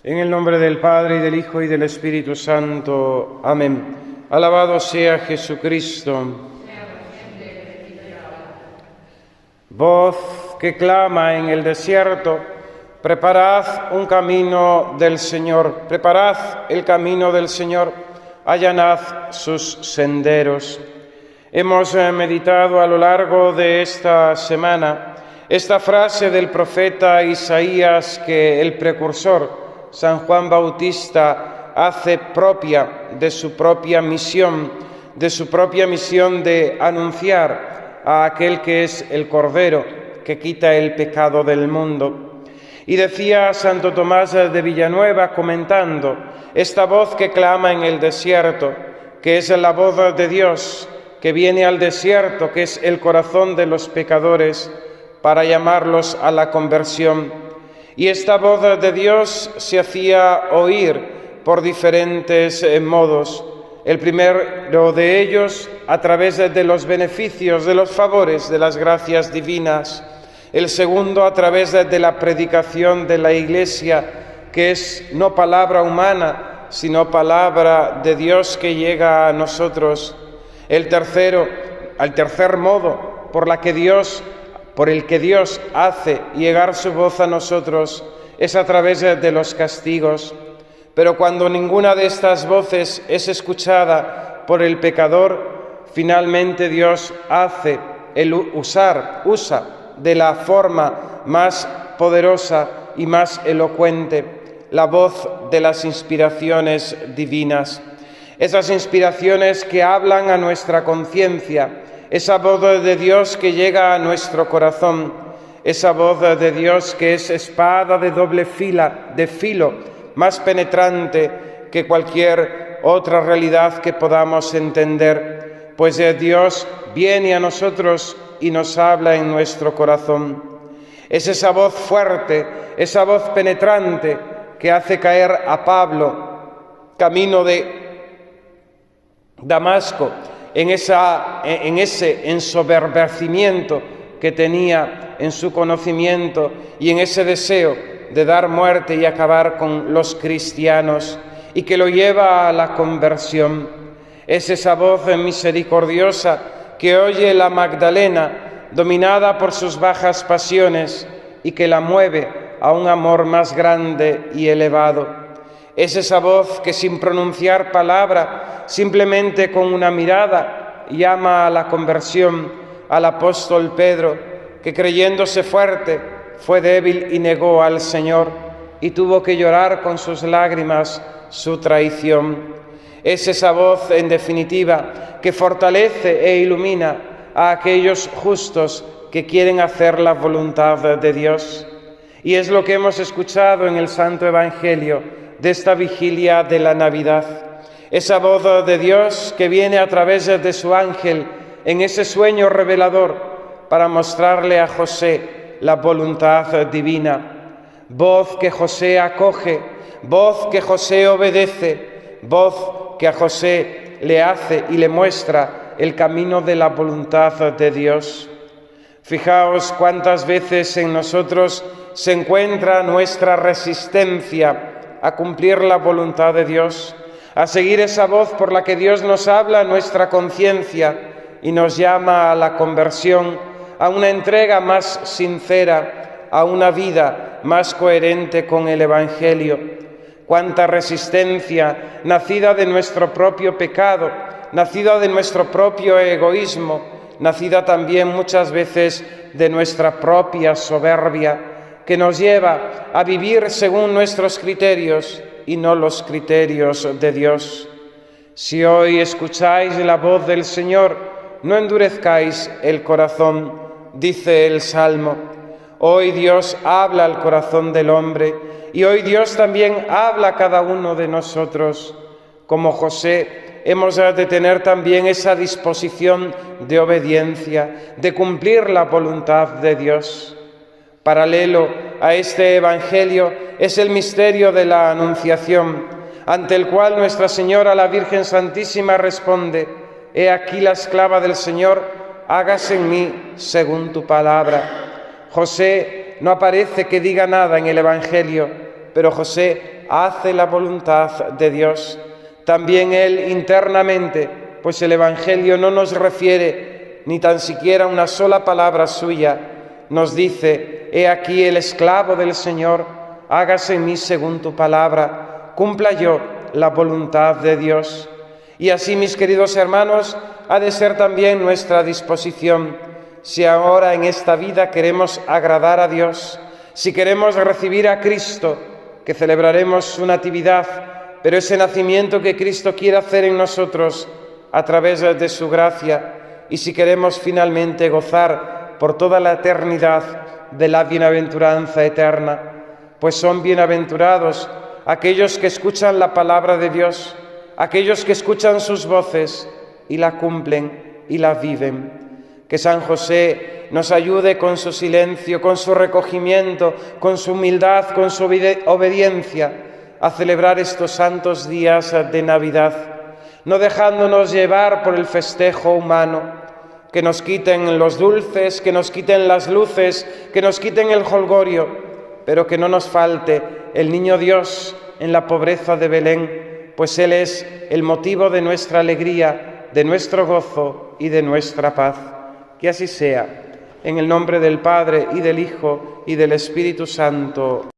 En el nombre del Padre, y del Hijo, y del Espíritu Santo. Amén. Alabado sea Jesucristo. Voz que clama en el desierto, preparad un camino del Señor, preparad el camino del Señor, allanad sus senderos. Hemos meditado a lo largo de esta semana esta frase del profeta Isaías que el precursor San Juan Bautista hace propia de su propia misión de anunciar a aquel que es el Cordero que quita el pecado del mundo. Y decía Santo Tomás de Villanueva comentando esta voz que clama en el desierto, que es la voz de Dios que viene al desierto, que es el corazón de los pecadores, para llamarlos a la conversión. Y esta voz de Dios se hacía oír por diferentes modos. El primero de ellos a través de los beneficios, de los favores, de las gracias divinas. El segundo a través de la predicación de la Iglesia, que es no palabra humana, sino palabra de Dios que llega a nosotros. El tercer modo por el que Dios hace llegar su voz a nosotros es a través de los castigos. Pero cuando ninguna de estas voces es escuchada por el pecador, finalmente Dios usa de la forma más poderosa y más elocuente la voz de las inspiraciones divinas. Esas inspiraciones que hablan a nuestra conciencia, esa voz de Dios que llega a nuestro corazón, esa voz de Dios que es espada de doble filo, más penetrante que cualquier otra realidad que podamos entender, pues Dios viene a nosotros y nos habla en nuestro corazón. Es esa voz fuerte, esa voz penetrante que hace caer a Pablo camino de Damasco, en ese ensoberbecimiento que tenía en su conocimiento y en ese deseo de dar muerte y acabar con los cristianos, y que lo lleva a la conversión. Es esa voz misericordiosa que oye la Magdalena, dominada por sus bajas pasiones, y que la mueve a un amor más grande y elevado. Es esa voz que sin pronunciar palabra, simplemente con una mirada, llama a la conversión al apóstol Pedro, que creyéndose fuerte, fue débil y negó al Señor, y tuvo que llorar con sus lágrimas su traición. Es esa voz, en definitiva, que fortalece e ilumina a aquellos justos que quieren hacer la voluntad de Dios. Y es lo que hemos escuchado en el Santo Evangelio de esta vigilia de la Navidad. Esa voz de Dios que viene a través de su ángel en ese sueño revelador para mostrarle a José la voluntad divina. Voz que José acoge, voz que José obedece, voz que a José le hace y le muestra el camino de la voluntad de Dios. Fijaos cuántas veces en nosotros se encuentra nuestra resistencia a cumplir la voluntad de Dios, a seguir esa voz por la que Dios nos habla a nuestra conciencia y nos llama a la conversión, a una entrega más sincera, a una vida más coherente con el Evangelio. Cuánta resistencia, nacida de nuestro propio pecado, nacida de nuestro propio egoísmo, nacida también muchas veces de nuestra propia soberbia, que nos lleva a vivir según nuestros criterios y no los criterios de Dios. Si hoy escucháis la voz del Señor, no endurezcáis el corazón, dice el Salmo. Hoy Dios habla al corazón del hombre y hoy Dios también habla a cada uno de nosotros. Como José, hemos de tener también esa disposición de obediencia, de cumplir la voluntad de Dios. Paralelo a este Evangelio es el misterio de la Anunciación, ante el cual Nuestra Señora, la Virgen Santísima, responde: «He aquí la esclava del Señor, hágase en mí según tu palabra». José no aparece que diga nada en el Evangelio, pero José hace la voluntad de Dios. También Él internamente, pues el Evangelio no nos refiere ni tan siquiera una sola palabra suya, nos dice: he aquí el esclavo del Señor, hágase en mí según tu palabra, cumpla yo la voluntad de Dios. Y así, mis queridos hermanos, ha de ser también nuestra disposición. Si ahora en esta vida queremos agradar a Dios, si queremos recibir a Cristo, que celebraremos su natividad, pero ese nacimiento que Cristo quiere hacer en nosotros a través de su gracia, y si queremos finalmente gozar por toda la eternidad de la bienaventuranza eterna, pues son bienaventurados aquellos que escuchan la palabra de Dios, aquellos que escuchan sus voces y la cumplen y la viven. Que San José nos ayude con su silencio, con su recogimiento, con su humildad, con su obediencia, a celebrar estos santos días de Navidad, no dejándonos llevar por el festejo humano, que nos quiten los dulces, que nos quiten las luces, que nos quiten el jolgorio, pero que no nos falte el niño Dios en la pobreza de Belén, pues Él es el motivo de nuestra alegría, de nuestro gozo y de nuestra paz. Que así sea, en el nombre del Padre, y del Hijo, y del Espíritu Santo.